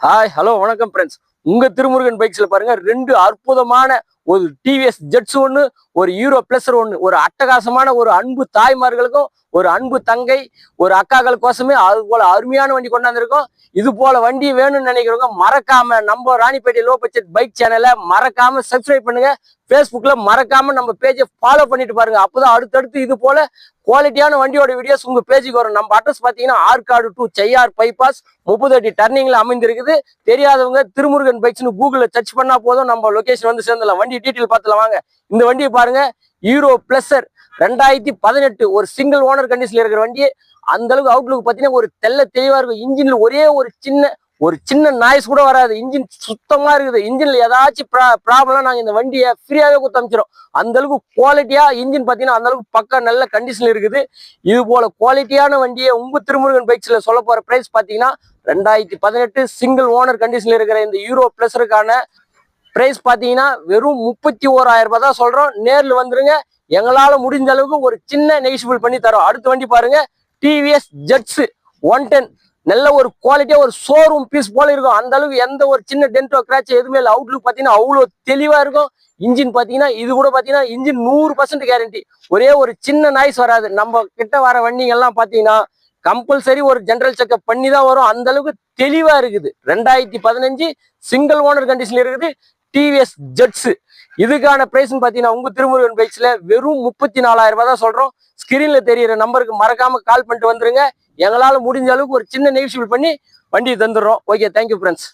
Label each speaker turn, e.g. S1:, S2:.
S1: Hi hello வணக்கம் friends. உங்க திருமுருகன் பைக்ஸ்ல பாருங்க ரெண்டு அற்புதமான ஒரு டிவிஎஸ் ஜெட்ஸ் ஒன்று, ஒரு ஹீரோ பிளஸர் ஒன்று. ஒரு அட்டகாசமான ஒரு அன்பு தாய்மார்களுக்கும் ஒரு அன்பு தங்கை ஒரு அக்காக்களுக்கோசமே அது போல அருமையான வண்டி கொண்டாந்துருக்கோம். இது போல வண்டி வேணும்னு நினைக்கிறவங்க மறக்காம நம்ம ராணிப்பேட்டை லோ பட்ஜெட் பைக் சேனலை மறக்காம சப்ஸ்கிரைப் பண்ணுங்க. ஃபேஸ்புக்ல மறக்காம நம்ம பேஜை ஃபாலோ பண்ணிட்டு பாருங்க. அப்போதான் அடுத்தடுத்து இது போல குவாலிட்டியான வண்டியோட வீடியோஸ் உங்க பேஜுக்கு வரும். நம்ம அட்ரஸ் பாத்தீங்கன்னா ஆற்காடு டு செய்யார் பைபாஸ் 30 அடி டர்னிங்ல அமைந்திருக்குது. தெரியாதவங்க திருமுருகன் பைக்ஸ்னு கூகுள்ல சர்ச் பண்ணா போதும் நம்ம லொகேஷன் வந்து சேர்ந்துடலாம். வண்டி டீட்டெயில் பார்த்துலாம் வாங்க. இந்த வண்டியை பாருங்க, ஹீரோ பிளஸர் 2018 ஒரு சிங்கிள் ஓனர் கண்டிஷன்ல இருக்கிற வண்டி. அந்த அளவுக்கு அவுட்லுக் பாத்தீங்கன்னா ஒரு தெல்ல தெளிவா இருக்கும். இன்ஜின்ல ஒரே ஒரு சின்ன நாய்ஸ் கூட வராது. இன்ஜின் சுத்தமா இருக்குது. இன்ஜின்ல ஏதாச்சும் ப்ராப்ளம் நாங்க இந்த வண்டியை ஃப்ரீயாவே கொடுத்து அமைச்சிடும். அந்த அளவுக்கு குவாலிட்டியா இன்ஜின் பாத்தீங்கன்னா அந்த அளவுக்கு பக்கா நல்ல கண்டிஷன்ல இருக்குது. இது போல குவாலிட்டியான வண்டியை உங்க திருமுருகன் பைக்ஸ்ல சொல்ல போற பிரைஸ் பாத்தீங்கன்னா 2018 சிங்கிள் ஓனர் கண்டிஷன்ல இருக்கிற இந்த ஹீரோ பிளஸருக்கான பிரைஸ் பாத்தீங்கன்னா வெறும் 31,000 ரூபாய் தான் சொல்றோம். நேர்ல வந்துருங்க, எங்களால முடிஞ்ச அளவுக்கு ஒரு சின்ன நெகிஷிபிள் பண்ணி தரோம். அடுத்த வண்டி பாருங்க, டிவிஎஸ் ஜெட்ஸ் 110. நல்ல ஒரு குவாலிட்டியா ஒரு ஷோரூம் பீஸ் போல இருக்கும். அந்த அளவுக்கு எந்த ஒரு சின்ன டென்டோ கிராச் எதுவுமே இல்லை. அவுட்லுக் பாத்தீங்கன்னா அவ்வளோ தெளிவா இருக்கும். இன்ஜின் பாத்தீங்கன்னா இது கூட பாத்தீங்கன்னா இன்ஜின் 100% கேரண்டி. ஒரே ஒரு சின்ன நாய்ஸ் வராது. நம்ம கிட்ட வர வண்டிங்க எல்லாம் பாத்தீங்கன்னா கம்பல்சரி ஒரு ஜெனரல் செக்அப் பண்ணி தான் வரும். அந்த அளவுக்கு தெளிவா இருக்குது. 2015 சிங்கிள் ஓனர் கண்டிஷன்ல இருக்குது டிவிஎஸ் ஜெட்ஸ். இதுக்கான பிரைஸ் பாத்தீங்கன்னா உங்க திருமுருகன் பைக்ஸ்ல வெறும் 34,000 ரூபாய் தான் சொல்றோம். ஸ்கிரீன்ல தெரியுற நம்பருக்கு மறக்காம கால் பண்ணிட்டு வந்துருங்க. எங்களால முடிஞ்ச அளவுக்கு ஒரு சின்ன நெகிஷிபிள் பண்ணி வண்டியை தந்துடுறோம். Okay, thank you friends.